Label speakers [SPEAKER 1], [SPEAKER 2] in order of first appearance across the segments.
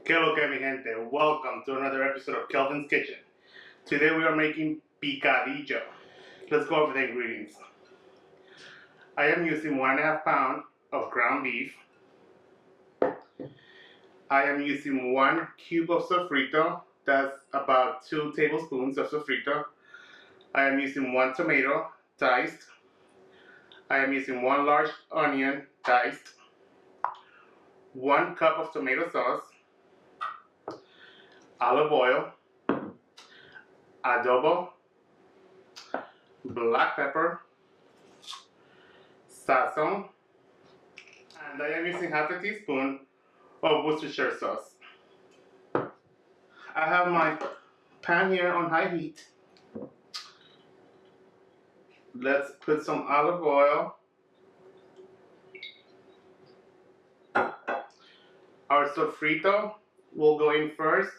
[SPEAKER 1] Que lo que mi gente, welcome to another episode of Kelvin's Kitchen. Today we are making picadillo. Let's go over the ingredients. I am using 1.5 pounds of ground beef. I am using 1 cube of sofrito, that's about 2 tablespoons of sofrito. I am using 1 tomato, diced. I am using 1 large onion, diced. 1 cup of tomato sauce, olive oil, adobo, black pepper, sazon, and I am using half a teaspoon of Worcestershire sauce. I have my pan here on high heat. Let's put some olive oil. Our sofrito will go in first.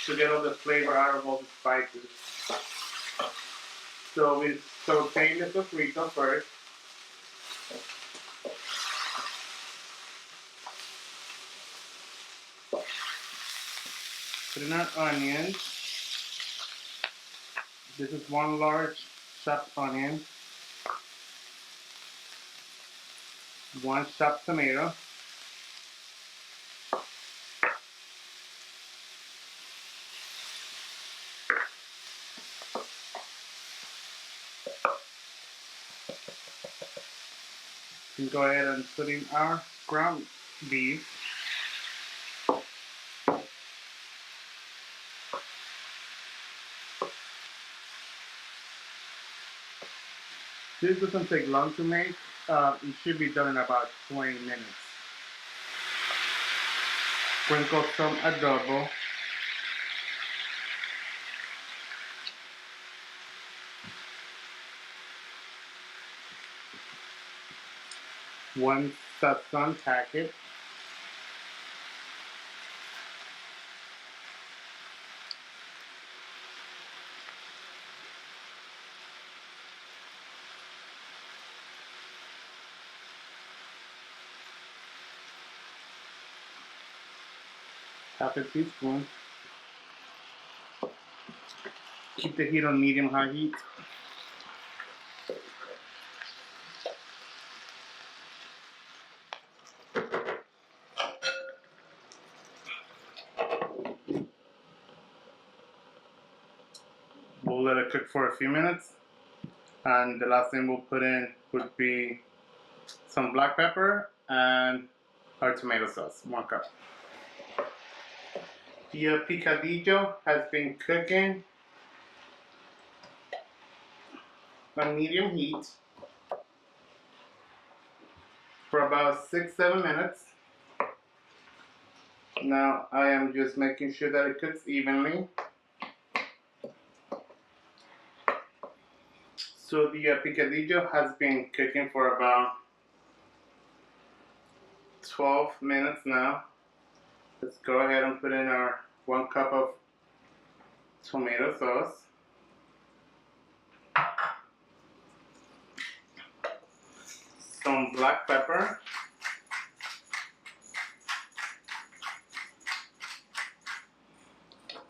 [SPEAKER 1] To get all the flavor out of all the spices. So we saute the sofrito first. Put in our onions. This is 1 large chopped onion. 1 chopped tomato. And go ahead and put in our ground beef. This doesn't take long to make. It should be done in about 20 minutes. Sprinkle some adobo. One sazon packet. Half a teaspoon. Keep the heat on medium-high heat. We'll let it cook for a few minutes. And the last thing we'll put in would be some black pepper and our tomato sauce, 1 cup. The picadillo has been cooking on medium heat for about 6-7 minutes. Now I am just making sure that it cooks evenly. So the picadillo has been cooking for about 12 minutes now. Let's go ahead and put in our 1 cup of tomato sauce. Some black pepper.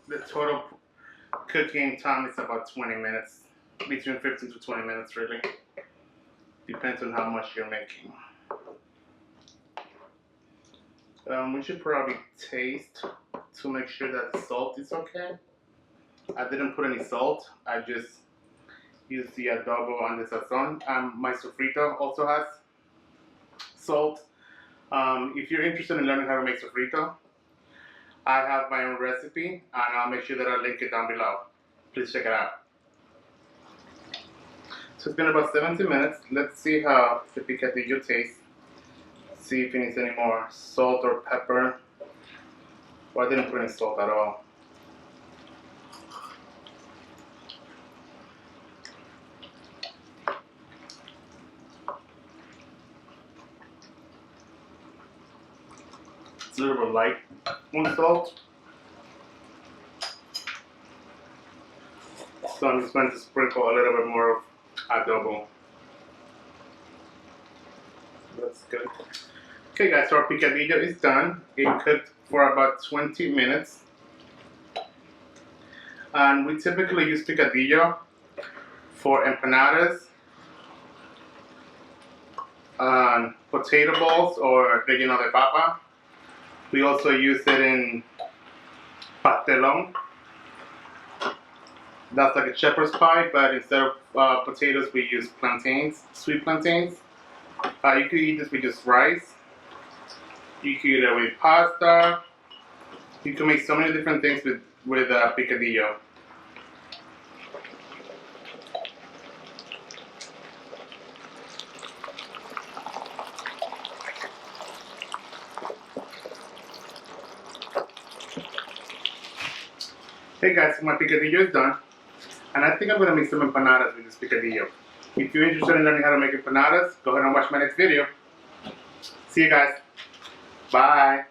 [SPEAKER 1] The total cooking time is about 20 minutes. Between 15 to 20 minutes, really. Depends on how much you're making. We should probably taste to make sure that the salt is okay. I didn't put any salt. I just used the adobo and the sazon. My sofrito also has salt. If you're interested in learning how to make sofrito, I have my own recipe, and I'll make sure that I link it down below. Please check it out. So it's been about 70 minutes. Let's see how the picadillo tastes. See if it needs any more salt or pepper. Well, I didn't put any salt at all. It's a little bit light on salt. So I'm just going to sprinkle a little bit more of adobo. good. Okay guys, so our picadillo is done. It cooked for about 20 minutes. And we typically use picadillo for empanadas, potato balls, or relleno de papa. We also use it in pastelón. That's like a shepherd's pie, but instead of potatoes, we use plantains, sweet plantains. You could eat this with just rice. You could eat it with pasta. You can make so many different things with picadillo. Hey guys, so my picadillo is done. And I think I'm going to make some empanadas with this picadillo. If you're interested in learning how to make empanadas, go ahead and watch my next video. See you guys. Bye.